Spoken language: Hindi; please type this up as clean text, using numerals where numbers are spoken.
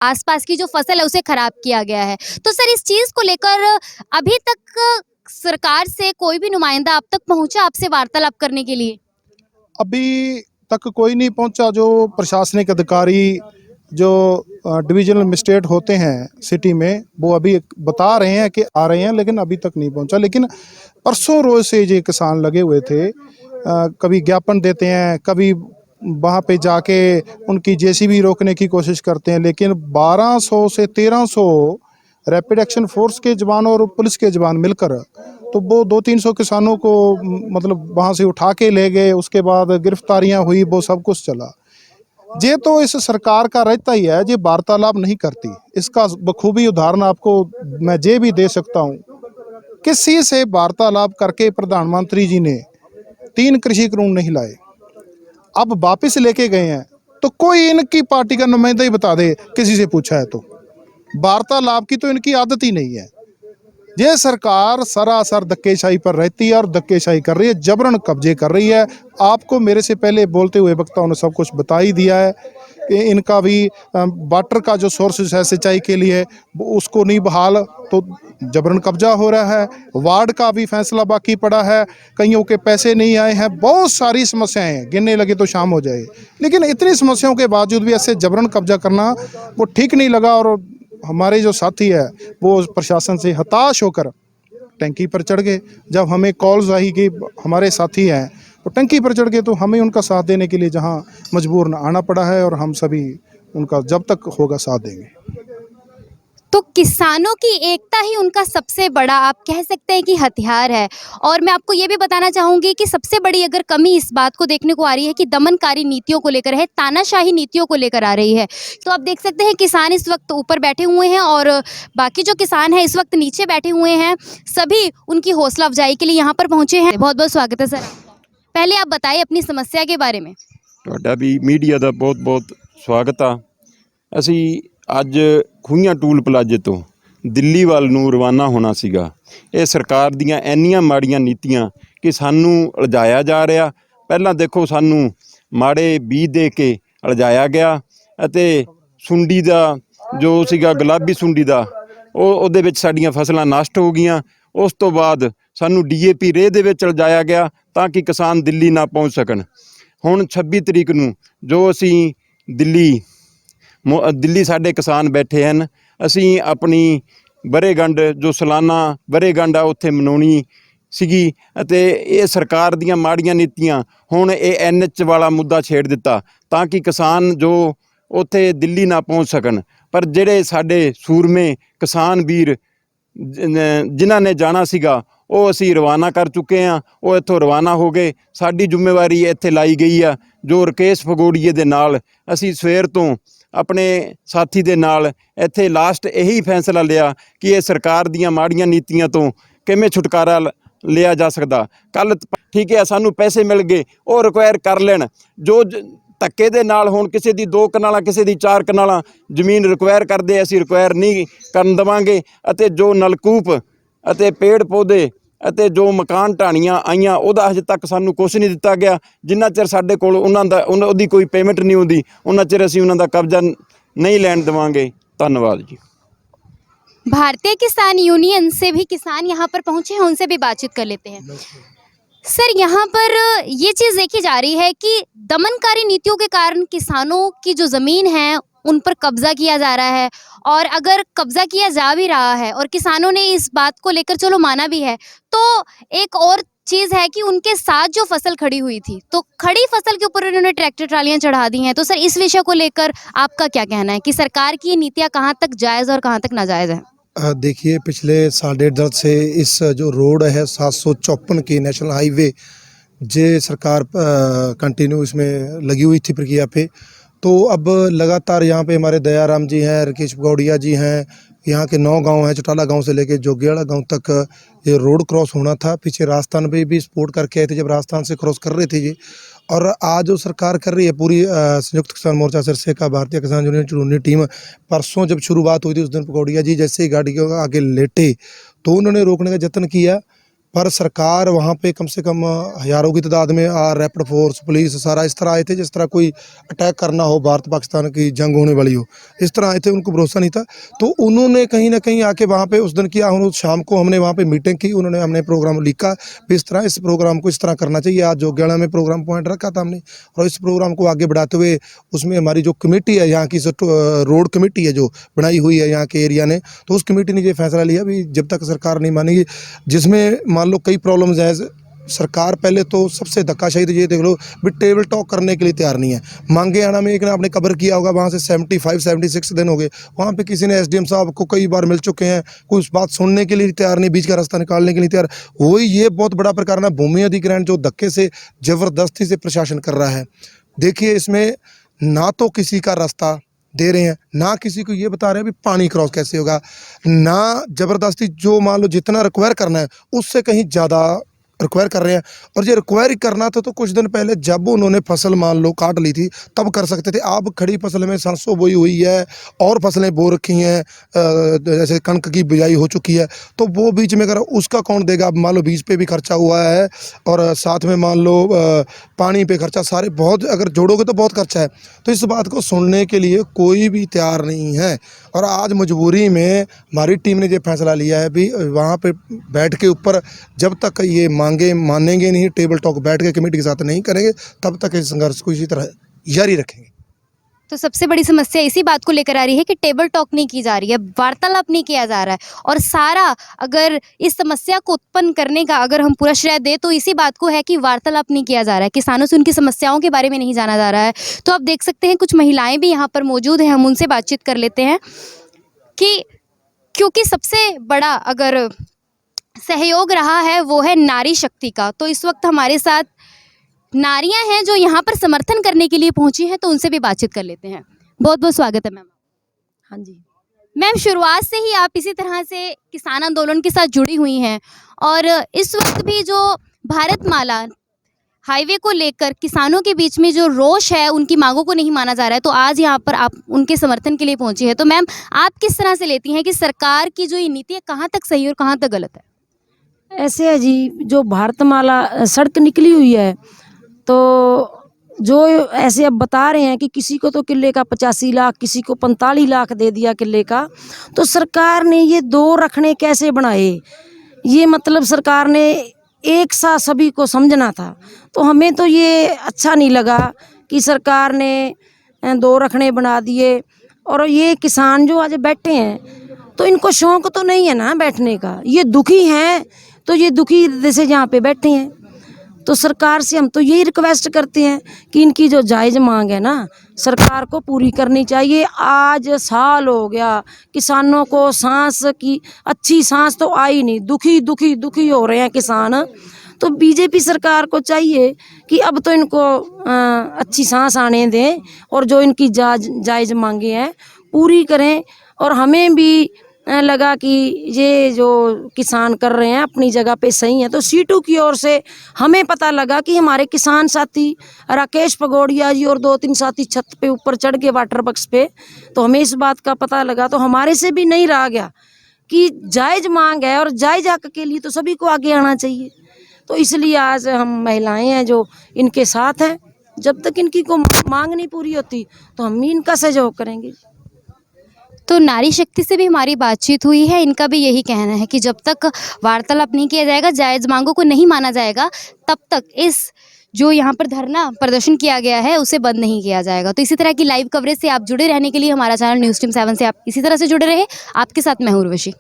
आसपास की जो फसल है उसे खराब किया गया है। तो सर इस चीज़ को लेकर अभी तक सरकार से कोई भी नुमाइंदा आप तक पहुँचा आपसे वार्तालाप करने के लिए? अभी तक कोई नहीं पहुंचा। जो प्रशासनिक अधिकारी जो डिविजनल मजिस्ट्रेट होते हैं सिटी में, वो अभी बता रहे हैं कि आ रहे हैं, लेकिन अभी तक नहीं पहुंचा। लेकिन परसों रोज से ये किसान लगे हुए थे। कभी ज्ञापन देते हैं, कभी वहाँ पे जाके उनकी जेसीबी रोकने की कोशिश करते हैं, लेकिन 1200 से 1300 रैपिड एक्शन फोर्स के जवान और पुलिस के जवान मिलकर तो वो 200-300 किसानों को मतलब वहाँ से उठा के ले गए। उसके बाद गिरफ्तारियां हुई, वो सब कुछ चला। ये तो इस सरकार का रहता ही है, ये वार्तालाप नहीं करती। इसका बखूबी उदाहरण आपको मैं ये भी दे सकता हूँ। किसी से वार्तालाप करके प्रधानमंत्री जी ने 3 कृषि कानून नहीं लाए, अब वापस लेके गए हैं। तो कोई इनकी पार्टी का नुमाइंदा ही बता दे किसी से पूछा है तो। वार्तालाप की तो इनकी आदत ही नहीं है। ये सरकार सरासर धक्केशाही पर रहती है और धक्केशाही कर रही है, जबरन कब्जे कर रही है। आपको मेरे से पहले बोलते हुए वक्ताओं ने सब कुछ बता ही दिया है कि इनका भी वाटर का जो सोर्सेस है सिंचाई के लिए उसको नहीं बहाल, तो जबरन कब्जा हो रहा है। वार्ड का भी फैसला बाकी पड़ा है, कईयों के पैसे नहीं आए हैं, बहुत सारी समस्याएं हैं, गिनने लगे तो शाम हो जाए। लेकिन इतनी समस्याओं के बावजूद भी ऐसे जबरन कब्जा करना वो ठीक नहीं लगा। और हमारे जो साथी है वो प्रशासन से हताश होकर टंकी पर चढ़ गए। जब हमें कॉल्स आई कि हमारे साथी हैं तो टंकी पर चढ़ गए, तो हमें उनका साथ देने के लिए जहां मजबूर न आना पड़ा है, और हम सभी उनका जब तक होगा साथ देंगे। तो किसानों की एकता ही उनका सबसे बड़ा आप कह सकते हैं कि हथियार है। और मैं आपको ये भी बताना चाहूँगी कि सबसे बड़ी अगर कमी इस बात को देखने को आ रही है कि दमनकारी नीतियों को लेकर है, तानाशाही नीतियों को लेकर आ रही है। तो आप देख सकते हैं किसान इस वक्त ऊपर बैठे हुए हैं और बाकी जो किसान हैं इस वक्त नीचे बैठे हुए हैं। सभी उनकी हौसला अफजाई के लिए यहाँ पर पहुँचे हैं। बहुत बहुत स्वागत है सर। पहले आप बताइए अपनी समस्या के बारे में। ਤੁਹਾਡਾ ਵੀ ਮੀਡੀਆ ਦਾ ਬਹੁਤ-ਬਹੁਤ ਸਵਾਗਤ ਆ। ਅਸੀਂ ਅੱਜ ਖੂਹੀਆਂ ਟੂਲ ਪਲਾਜ਼ੇ ਤੋਂ ਦਿੱਲੀ ਵੱਲ ਨੂੰ ਰਵਾਨਾ ਹੋਣਾ ਸੀਗਾ। ਇਹ ਸਰਕਾਰ ਦੀਆਂ ਇੰਨੀਆਂ ਮਾੜੀਆਂ ਨੀਤੀਆਂ ਕਿ ਸਾਨੂੰ ਉਲਝਾਇਆ ਜਾ ਰਿਹਾ। ਪਹਿਲਾਂ ਦੇਖੋ ਸਾਨੂੰ ਮਾੜੇ ਬੀਜ ਦੇ ਕੇ ਉਲਝਾਇਆ ਗਿਆ ਅਤੇ ਸੁੰਡੀ ਦਾ ਜੋ ਸੀਗਾ ਗੁਲਾਬੀ ਸੁੰਡੀ ਦਾ ਉਹਦੇ ਵਿੱਚ ਸਾਡੀਆਂ ਫਸਲਾਂ ਨਸ਼ਟ ਹੋ ਗਈਆਂ। ਉਸ ਤੋਂ ਬਾਅਦ ਸਾਨੂੰ DAP ਰੇਹ ਦੇ ਵਿੱਚ ਉਲਝਾਇਆ ਗਿਆ ਤਾਂ ਕਿ ਕਿਸਾਨ ਦਿੱਲੀ ਨਾ ਪਹੁੰਚ ਸਕਣ। ਹੁਣ 26 ਤਰੀਕ ਨੂੰ ਜੋ ਅਸੀਂ ਦਿੱਲੀ ਸਾਡੇ ਕਿਸਾਨ ਬੈਠੇ ਹਨ, ਅਸੀਂ ਆਪਣੀ ਵਰ੍ਹੇਗੰਢ ਜੋ ਸਾਲਾਨਾ ਵਰ੍ਹੇਗੰਢ ਆ ਉੱਥੇ ਮਨਾਉਣੀ ਸੀਗੀ ਅਤੇ ਇਹ ਸਰਕਾਰ ਦੀਆਂ ਮਾੜੀਆਂ ਨੀਤੀਆਂ ਹੁਣ ਇਹ NH ਵਾਲਾ ਮੁੱਦਾ ਛੇੜ ਦਿੱਤਾ ਤਾਂ ਕਿ ਕਿਸਾਨ ਜੋ ਉੱਥੇ ਦਿੱਲੀ ਨਾ ਪਹੁੰਚ ਸਕਣ। ਪਰ ਜਿਹੜੇ ਸਾਡੇ ਸੂਰਮੇ ਕਿਸਾਨ ਵੀਰ ਜਿਨ੍ਹਾਂ ਨੇ ਜਾਣਾ ਸੀਗਾ ਉਹ ਅਸੀਂ ਰਵਾਨਾ ਕਰ ਚੁੱਕੇ ਹਾਂ। ਉਹ ਇੱਥੋਂ ਰਵਾਨਾ ਹੋ ਗਏ। ਸਾਡੀ ਜ਼ਿੰਮੇਵਾਰੀ ਇੱਥੇ ਲਾਈ ਗਈ ਆ ਜੋ ਰਕੇਸ਼ ਫਗੋੜੀਏ ਦੇ ਨਾਲ ਅਸੀਂ ਸਵੇਰ ਤੋਂ ਆਪਣੇ ਸਾਥੀ ਦੇ ਨਾਲ ਇੱਥੇ ਲਾਸਟ ਇਹੀ ਫੈਸਲਾ ਲਿਆ ਕਿ ਇਹ ਸਰਕਾਰ ਦੀਆਂ ਮਾੜੀਆਂ ਨੀਤੀਆਂ ਤੋਂ ਕਿਵੇਂ ਛੁਟਕਾਰਾ ਲਿਆ ਜਾ ਸਕਦਾ। ਕੱਲ੍ਹ ਠੀਕ ਹੈ ਸਾਨੂੰ ਪੈਸੇ ਮਿਲ ਗਏ, ਉਹ ਰਿਕੁਆਇਰ ਕਰ ਲੈਣ। ਜੋ ਧੱਕੇ ਦੇ ਨਾਲ ਹੁਣ ਕਿਸੇ ਦੀ 2 ਕਨਾਲਾਂ ਕਿਸੇ ਦੀ 4 ਕਨਾਲਾਂ ਜ਼ਮੀਨ ਰਿਕੁਆਇਰ ਕਰਦੇ, ਅਸੀਂ ਰਿਕੁਆਇਰ ਨਹੀਂ ਕਰਨ ਦੇਵਾਂਗੇ। ਅਤੇ ਜੋ ਨਲਕੂਪ ਅਤੇ ਪੇੜ ਪੌਦੇ ਅਤੇ ਜੋ ਮਕਾਨ ਢਾਣੀਆਂ ਆਈਆਂ ਉਹਦਾ ਹਜੇ ਤੱਕ ਸਾਨੂੰ ਕੁਛ ਨਹੀਂ ਦਿੱਤਾ ਗਿਆ। ਜਿੰਨਾ ਚਿਰ ਸਾਡੇ ਕੋਲ ਉਹਦੀ ਕੋਈ ਪੇਮੈਂਟ ਨਹੀਂ ਹੁੰਦੀ ਉਹਨਾਂ ਚਿਰ ਅਸੀਂ ਉਹਨਾਂ ਦਾ ਕਬਜ਼ਾ नहीं लैंड देवांगे। धन्यवाद जी। भारतीय किसान यूनियन से भी किसान यहाँ पर पहुँचे हैं, उनसे भी बातचीत कर लेते हैं। सर यहाँ पर ये चीज़ देखी जा रही है कि दमनकारी नीतियों के कारण किसानों की जो ज़मीन है उन पर कब्जा किया जा रहा है। और अगर कब्जा किया जा भी रहा है और किसानों ने इस बात को लेकर चलो माना भी है, तो एक और चीज़ है कि उनके साथ जो फसल खड़ी हुई थी तो खड़ी फसल के ऊपर उन्होंने ट्रैक्टर ट्रालियाँ चढ़ा दी हैं। तो सर इस विषय को लेकर आपका क्या कहना है कि सरकार की नीतियाँ कहाँ तक जायज़ और कहाँ तक नाजायज़ है? देखिए पिछले 1.5 से इस जो रोड है 754 की नेशनल हाईवे जे सरकार कंटिन्यू इसमें लगी हुई थी प्रक्रिया पे। तो अब लगातार यहाँ पे हमारे दयाराम जी हैं, रकेश गौड़िया जी हैं, यहाँ के 9 गांव हैं, चौटाला गांव से लेके जोगियाड़ा गांव तक ये रोड क्रॉस होना था। पीछे राजस्थान पे भी सपोर्ट करके आए थे जब राजस्थान से क्रॉस कर रहे थे ये। और आज जो सरकार कर रही है पूरी संयुक्त किसान मोर्चा सिरसे का भारतीय किसान यूनियन चुनी टीम, परसों जब शुरुआत हुई थी उस दिन पकौड़िया जी जैसे ही गाड़ी के आगे लेटे तो उन्होंने रोकने का यत्न किया पर सरकार वहाँ पे कम से कम हज़ारों की तादाद में रैपिड फोर्स पुलिस सारा इस तरह आए थे जिस तरह कोई अटैक करना हो, भारत पाकिस्तान की जंग होने वाली हो, इस तरह आए थे। उनको भरोसा नहीं था, तो उन्होंने कहीं ना कहीं आके वहाँ पे उस दिन किया। हम शाम को हमने वहाँ पे मीटिंग की, उन्होंने हमने प्रोग्राम लिखा भी इस प्रोग्राम को इस तरह करना चाहिए। आज जोगियाड़ा में प्रोग्राम पॉइंट रखा था हमने, और इस प्रोग्राम को आगे बढ़ाते हुए उसमें हमारी जो कमेटी है, यहाँ की रोड कमेटी है जो बनाई हुई है यहाँ के एरिया ने, तो उस कमेटी ने ये फैसला लिया भी जब तक सरकार नहीं मानेगी, जिसमें मान लो कई प्रॉब्लम्स हैं। सरकार पहले तो सबसे धक्काशाही तो ये देख लो भी टेबल टॉक करने के लिए तैयार नहीं है। मांगे आना में एक ने आपने कवर किया होगा, वहाँ से 75-76 दिन हो गए, वहाँ पे किसी ने एसडीएम साहब को कई बार मिल चुके हैं, कोई उस बात सुनने के लिए तैयार नहीं, बीच का रास्ता निकालने के लिए तैयार। वही ये बहुत बड़ा प्रकार ना भूमि अधिग्रहण जो धक्के से ज़बरदस्ती से प्रशासन कर रहा है। देखिए इसमें ना तो किसी का रास्ता दे रहे हैं, ना किसी को ये बता रहे हैं भी पानी क्रॉस कैसे होगा, ना ज़बरदस्ती जो मान लो जितना रिक्वायर करना है उससे कहीं ज़्यादा रिक्वायर कर रहे हैं। और ये रिक्वायर करना था तो कुछ दिन पहले जब उन्होंने फसल मान लो काट ली थी तब कर सकते थे। अब खड़ी फसल में सरसों बोई हुई है और फसलें बो रखी हैं, जैसे कणक की बिजाई हो चुकी है, तो वो बीच में अगर उसका कौन देगा। अब मान लो बीज पे भी खर्चा हुआ है और साथ में मान लो पानी पे खर्चा, सारे बहुत अगर जोड़ोगे तो बहुत खर्चा है। तो इस बात को सुनने के लिए कोई भी तैयार नहीं है। और आज मजबूरी में हमारी टीम ने ये फैसला लिया है भी वहाँ पे बैठ के ऊपर जब तक ये मांगे मानेंगे नहीं, टेबल टॉक बैठ के कमेटी के साथ नहीं करेंगे, तब तक इस संघर्ष को इसी तरह जारी रखेंगे। तो सबसे बड़ी समस्या इसी बात को लेकर आ रही है कि टेबल टॉक नहीं की जा रही है, वार्तालाप नहीं किया जा रहा है, और सारा अगर इस समस्या को उत्पन्न करने का अगर हम पूरा श्रेय दें तो इसी बात को है कि वार्तालाप नहीं किया जा रहा है, किसानों से उनकी समस्याओं के बारे में नहीं जाना जा रहा है। तो आप देख सकते हैं कुछ महिलाएं भी यहाँ पर मौजूद हैं, हम उनसे बातचीत कर लेते हैं कि क्योंकि सबसे बड़ा अगर सहयोग रहा है वो है नारी शक्ति का। तो इस वक्त हमारे साथ नारियां हैं जो यहाँ पर समर्थन करने के लिए पहुंची हैं, तो उनसे भी बातचीत कर लेते हैं। बहुत बहुत स्वागत है मैम। हाँ जी मैम, शुरुआत से ही आप इसी तरह से किसान आंदोलन के साथ जुड़ी हुई हैं, और इस वक्त भी जो भारतमाला हाईवे को लेकर किसानों के बीच में जो रोष है, उनकी मांगों को नहीं माना जा रहा है, तो आज यहाँ पर आप उनके समर्थन के लिए पहुंची है। तो मैम, आप किस तरह से लेती हैं कि सरकार की जो ये नीति है कहाँ तक सही और कहाँ तक गलत है? ऐसे है जी, जो भारतमाला सड़क निकली हुई है, तो जो ऐसे अब बता रहे हैं कि किसी को तो किले का 85 लाख, किसी को 45 लाख दे दिया किले का, तो सरकार ने ये 2 रखने कैसे बनाए? ये मतलब सरकार ने एक साथ सभी को समझना था। तो हमें तो ये अच्छा नहीं लगा कि सरकार ने 2 रखने बना दिए। और ये किसान जो आज बैठे हैं तो इनको शौक तो नहीं है ना बैठने का, ये दुखी हैं, तो ये दुखी जैसे यहाँ पे बैठे हैं। तो सरकार से हम तो यही रिक्वेस्ट करते हैं कि इनकी जो जायज़ मांग है ना, सरकार को पूरी करनी चाहिए। आज साल हो गया, किसानों को सांस की अच्छी सांस तो आई नहीं, दुखी दुखी दुखी हो रहे हैं किसान। तो बीजेपी सरकार को चाहिए कि अब तो इनको अच्छी सांस आने दें और जो इनकी जायज़ मांगे हैं पूरी करें। और हमें भी लगा कि ये जो किसान कर रहे हैं अपनी जगह पे सही है। तो सीटू की ओर से हमें पता लगा कि हमारे किसान साथी राकेश पगोड़िया जी और 2-3 साथी छत पे ऊपर चढ़ के वाटर बक्स पे, तो हमें इस बात का पता लगा, तो हमारे से भी नहीं रहा गया कि जायज़ मांग है और जायज़ हक के लिए तो सभी को आगे आना चाहिए। तो इसलिए आज हम महिलाएं हैं जो इनके साथ हैं। जब तक इनकी को मांग नहीं पूरी होती तो हम ही इनका सहयोग करेंगे। तो नारी शक्ति से भी हमारी बातचीत हुई है, इनका भी यही कहना है कि जब तक वार्तालाप नहीं किया जाएगा, जायज़ मांगों को नहीं माना जाएगा, तब तक इस जो यहाँ पर धरना प्रदर्शन किया गया है उसे बंद नहीं किया जाएगा। तो इसी तरह की लाइव कवरेज से आप जुड़े रहने के लिए हमारा चैनल न्यूज़ टीम 7 से आप इसी तरह से जुड़े रहे। आपके साथ मैं हूं उर्वशी।